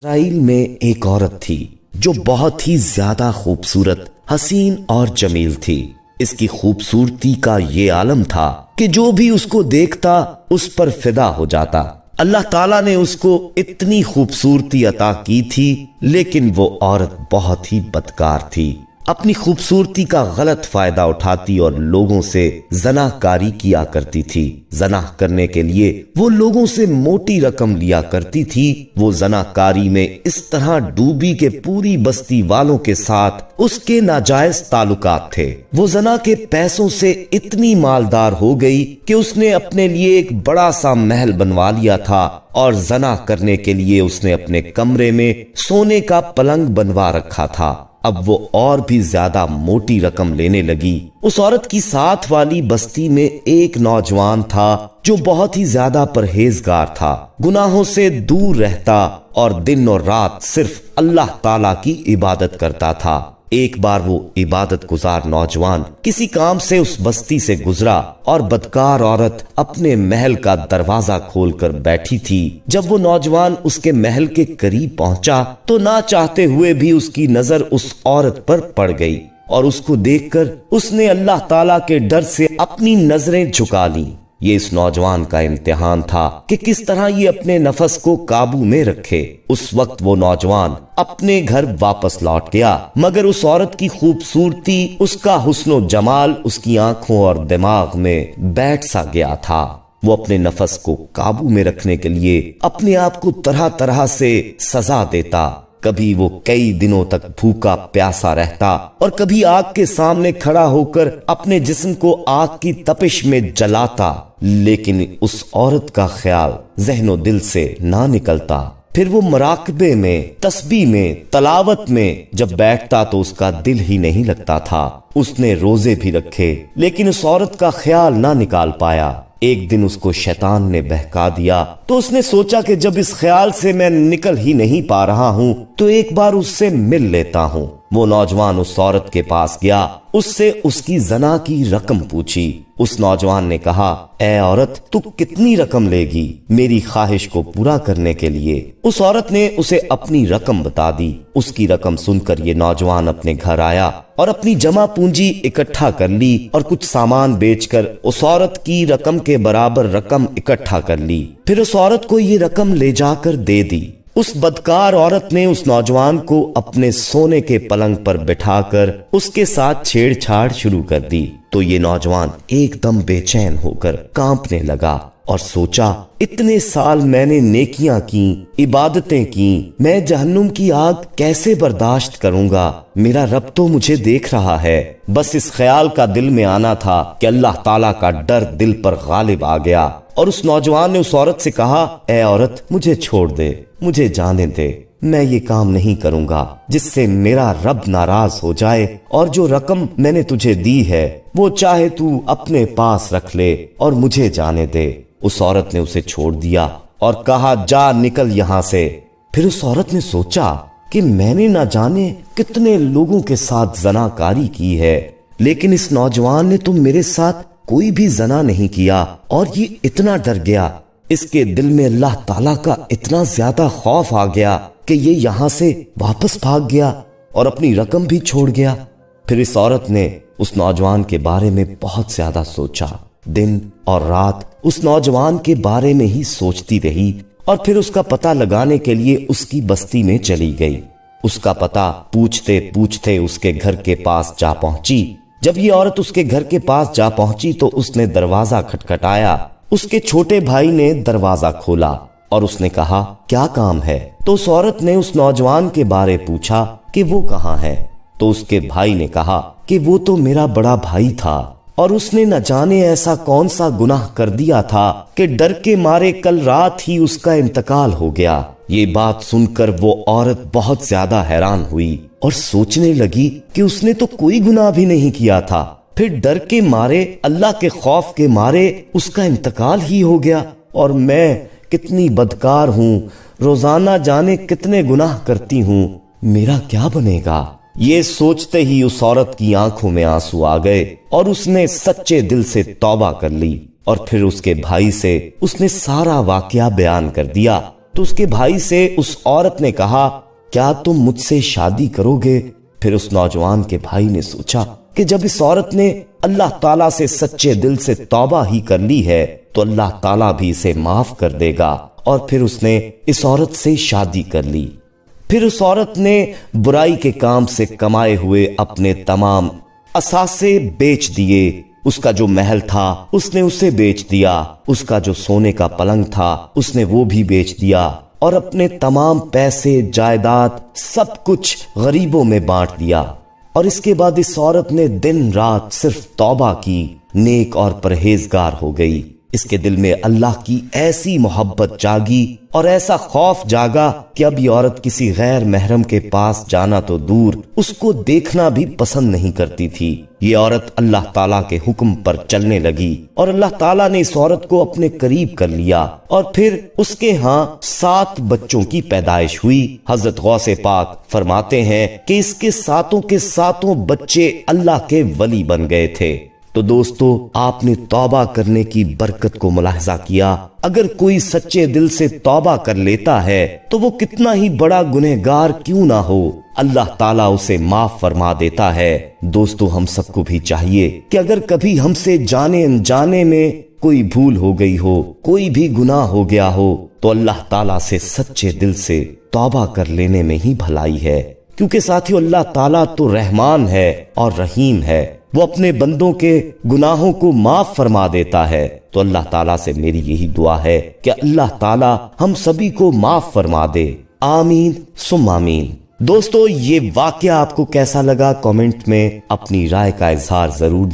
اسرائیل میں ایک عورت تھی جو بہت ہی زیادہ خوبصورت، حسین اور جمیل تھی۔ اس کی خوبصورتی کا یہ عالم تھا کہ جو بھی اس کو دیکھتا اس پر فدا ہو جاتا۔ اللہ تعالیٰ نے اس کو اتنی خوبصورتی عطا کی تھی، لیکن وہ عورت بہت ہی بدکار تھی۔ اپنی خوبصورتی کا غلط فائدہ اٹھاتی اور لوگوں سے زنا کاری کیا کرتی تھی۔ زنا کرنے کے لیے وہ لوگوں سے موٹی رقم لیا کرتی تھی۔ وہ زنا کاری میں اس طرح ڈوبی کہ پوری بستی والوں کے ساتھ اس کے ناجائز تعلقات تھے۔ وہ زنا کے پیسوں سے اتنی مالدار ہو گئی کہ اس نے اپنے لیے ایک بڑا سا محل بنوا لیا تھا، اور زنا کرنے کے لیے اس نے اپنے کمرے میں سونے کا پلنگ بنوا رکھا تھا۔ اب وہ اور بھی زیادہ موٹی رقم لینے لگی۔ اس عورت کی ساتھ والی بستی میں ایک نوجوان تھا جو بہت ہی زیادہ پرہیزگار تھا، گناہوں سے دور رہتا اور دن اور رات صرف اللہ تعالی کی عبادت کرتا تھا۔ ایک بار وہ عبادت گزار نوجوان کسی کام سے اس بستی سے گزرا اور بدکار عورت اپنے محل کا دروازہ کھول کر بیٹھی تھی۔ جب وہ نوجوان اس کے محل کے قریب پہنچا تو نہ چاہتے ہوئے بھی اس کی نظر اس عورت پر پڑ گئی، اور اس کو دیکھ کر اس نے اللہ تعالیٰ کے ڈر سے اپنی نظریں جھکا لیں۔ یہ اس نوجوان کا امتحان تھا کہ کس طرح یہ اپنے نفس کو قابو میں رکھے۔ اس وقت وہ نوجوان اپنے گھر واپس لوٹ گیا، مگر اس عورت کی خوبصورتی، اس کا حسن و جمال اس کی آنکھوں اور دماغ میں بیٹھ سا گیا تھا۔ وہ اپنے نفس کو قابو میں رکھنے کے لیے اپنے آپ کو طرح طرح سے سزا دیتا۔ کبھی وہ کئی دنوں تک بھوکا پیاسا رہتا، اور کبھی آگ کے سامنے کھڑا ہو کر اپنے جسم کو آگ کی تپش میں جلاتا، لیکن اس عورت کا خیال ذہن و دل سے نہ نکلتا۔ پھر وہ مراقبے میں، تسبیح میں، تلاوت میں جب بیٹھتا تو اس کا دل ہی نہیں لگتا تھا۔ اس نے روزے بھی رکھے، لیکن اس عورت کا خیال نہ نکال پایا۔ ایک دن اس کو شیطان نے بہکا دیا تو اس نے سوچا کہ جب اس خیال سے میں نکل ہی نہیں پا رہا ہوں تو ایک بار اس سے مل لیتا ہوں۔ وہ نوجوان اس عورت کے پاس گیا، اس سے اس کی زنا کی رقم پوچھی۔ اس نوجوان نے کہا، اے عورت، تو کتنی رقم لے گی میری خواہش کو پورا کرنے کے لیے؟ اس عورت نے اسے اپنی رقم بتا دی۔ اس کی رقم سن کر یہ نوجوان اپنے گھر آیا اور اپنی جمع پونجی اکٹھا کر لی اور کچھ سامان بیچ کر اس عورت کی رقم کے برابر رقم اکٹھا کر لی۔ پھر اس عورت کو یہ رقم لے جا کر دے دی۔ اس بدکار عورت نے اس نوجوان کو اپنے سونے کے پلنگ پر بٹھا کر اس کے ساتھ چھیڑ چھاڑ شروع کر دی تو یہ نوجوان ایک دم بے چین ہو کر کانپنے لگا اور سوچا، اتنے سال میں نے نیکیاں کی، عبادتیں کی، میں جہنم کی آگ کیسے برداشت کروں گا؟ میرا رب تو مجھے دیکھ رہا ہے۔ بس اس خیال کا دل میں آنا تھا کہ اللہ تعالیٰ کا ڈر دل پر غالب آ گیا، اور اس نوجوان نے اس عورت سے کہا، اے عورت، مجھے چھوڑ دے، مجھے جانے دے، میں یہ کام نہیں کروں گا جس سے میرا رب ناراض ہو جائے، اور جو رقم میں نے تجھے دی ہے وہ چاہے تو اپنے پاس رکھ لے اور مجھے جانے دے۔ اس عورت نے اسے چھوڑ دیا اور کہا، جا نکل یہاں سے۔ پھر اس عورت نے سوچا کہ میں نے نہ جانے کتنے لوگوں کے ساتھ زنا کاری کی ہے، لیکن اس نوجوان نے تو میرے ساتھ کوئی بھی زنا نہیں کیا، اور یہ اتنا ڈر گیا۔ اس کے دل میں اللہ تعالیٰ کا اتنا زیادہ خوف آ گیا کہ یہ یہاں سے واپس بھاگ گیا اور اپنی رقم بھی چھوڑ گیا۔ پھر اس عورت نے اس نوجوان کے بارے میں بہت زیادہ سوچا، دن اور رات اس نوجوان کے بارے میں ہی سوچتی رہی، اور پھر اس کا پتہ لگانے کے لیے اس کی بستی میں چلی گئی۔ اس کا پتہ پوچھتے پوچھتے اس کے گھر کے پاس جا پہنچی۔ جب یہ عورت اس کے گھر کے پاس جا پہنچی تو اس نے دروازہ کھٹکھٹایا۔ اس کے چھوٹے بھائی نے دروازہ کھولا اور اس نے کہا، کیا کام ہے؟ تو اس عورت نے اس نوجوان کے بارے پوچھا کہ وہ کہاں ہے؟ تو اس کے بھائی نے کہا کہ وہ تو میرا بڑا بھائی تھا، اور اس نے نہ جانے ایسا کون سا گناہ کر دیا تھا کہ ڈر کے مارے کل رات ہی اس کا انتقال ہو گیا۔ یہ بات سن کر وہ عورت بہت زیادہ حیران ہوئی اور سوچنے لگی کہ اس نے تو کوئی گناہ بھی نہیں کیا تھا، پھر ڈر کے مارے، اللہ کے خوف کے مارے اس کا انتقال ہی ہو گیا، اور میں کتنی بدکار ہوں، روزانہ جانے کتنے گناہ کرتی ہوں، میرا کیا بنے گا؟ یہ سوچتے ہی اس عورت کی آنکھوں میں آنسو آ گئے اور اس نے سچے دل سے توبہ کر لی، اور پھر اس کے بھائی سے اس نے سارا واقعہ بیان کر دیا۔ تو اس کے بھائی سے اس عورت نے کہا کیا تم مجھ سے شادی کرو گے؟ پھر اس نوجوان کے بھائی نے سوچا کہ جب اس عورت نے اللہ تعالیٰ سے سچے دل سے توبہ ہی کر لی ہے تو اللہ تعالیٰ بھی اسے معاف کر دے گا، اور پھر اس نے اس عورت سے شادی کر لی۔ پھر اس عورت نے برائی کے کام سے کمائے ہوئے اپنے تمام اثاثے بیچ دیے، اس کا جو محل تھا اس نے اسے بیچ دیا، اس کا جو سونے کا پلنگ تھا اس نے وہ بھی بیچ دیا، اور اپنے تمام پیسے جائیداد سب کچھ غریبوں میں بانٹ دیا۔ اور اس کے بعد اس عورت نے دن رات صرف توبہ کی، نیک اور پرہیزگار ہو گئی۔ اس کے دل میں اللہ کی ایسی محبت جاگی اور ایسا خوف جاگا کہ اب یہ عورت کسی غیر محرم کے پاس جانا تو دور، اس کو دیکھنا بھی پسند نہیں کرتی تھی۔ یہ عورت اللہ تعالیٰ کے حکم پر چلنے لگی اور اللہ تعالیٰ نے اس عورت کو اپنے قریب کر لیا، اور پھر اس کے ہاں 7 بچوں کی پیدائش ہوئی۔ حضرت غوث پاک فرماتے ہیں کہ اس کے 7 کے 7 بچے اللہ کے ولی بن گئے تھے۔ تو دوستو، آپ نے توبہ کرنے کی برکت کو ملاحظہ کیا؟ اگر کوئی سچے دل سے توبہ کر لیتا ہے تو وہ کتنا ہی بڑا گنہگار کیوں نہ ہو، اللہ تعالیٰ اسے معاف فرما دیتا ہے۔ دوستو، ہم سب کو بھی چاہیے کہ اگر کبھی ہم سے جانے انجانے میں کوئی بھول ہو گئی ہو، کوئی بھی گناہ ہو گیا ہو، تو اللہ تعالیٰ سے سچے دل سے توبہ کر لینے میں ہی بھلائی ہے، کیونکہ ساتھیو اللہ تعالیٰ تو رحمان ہے اور رحیم ہے، وہ اپنے بندوں کے گناہوں کو معاف فرما دیتا ہے۔ تو اللہ تعالیٰ سے میری یہی دعا ہے کہ اللہ تعالیٰ ہم سبھی کو معاف فرما دے، آمین ثم آمین۔ دوستو، یہ واقعہ آپ کو کیسا لگا؟ کامنٹ میں اپنی رائے کا اظہار ضرور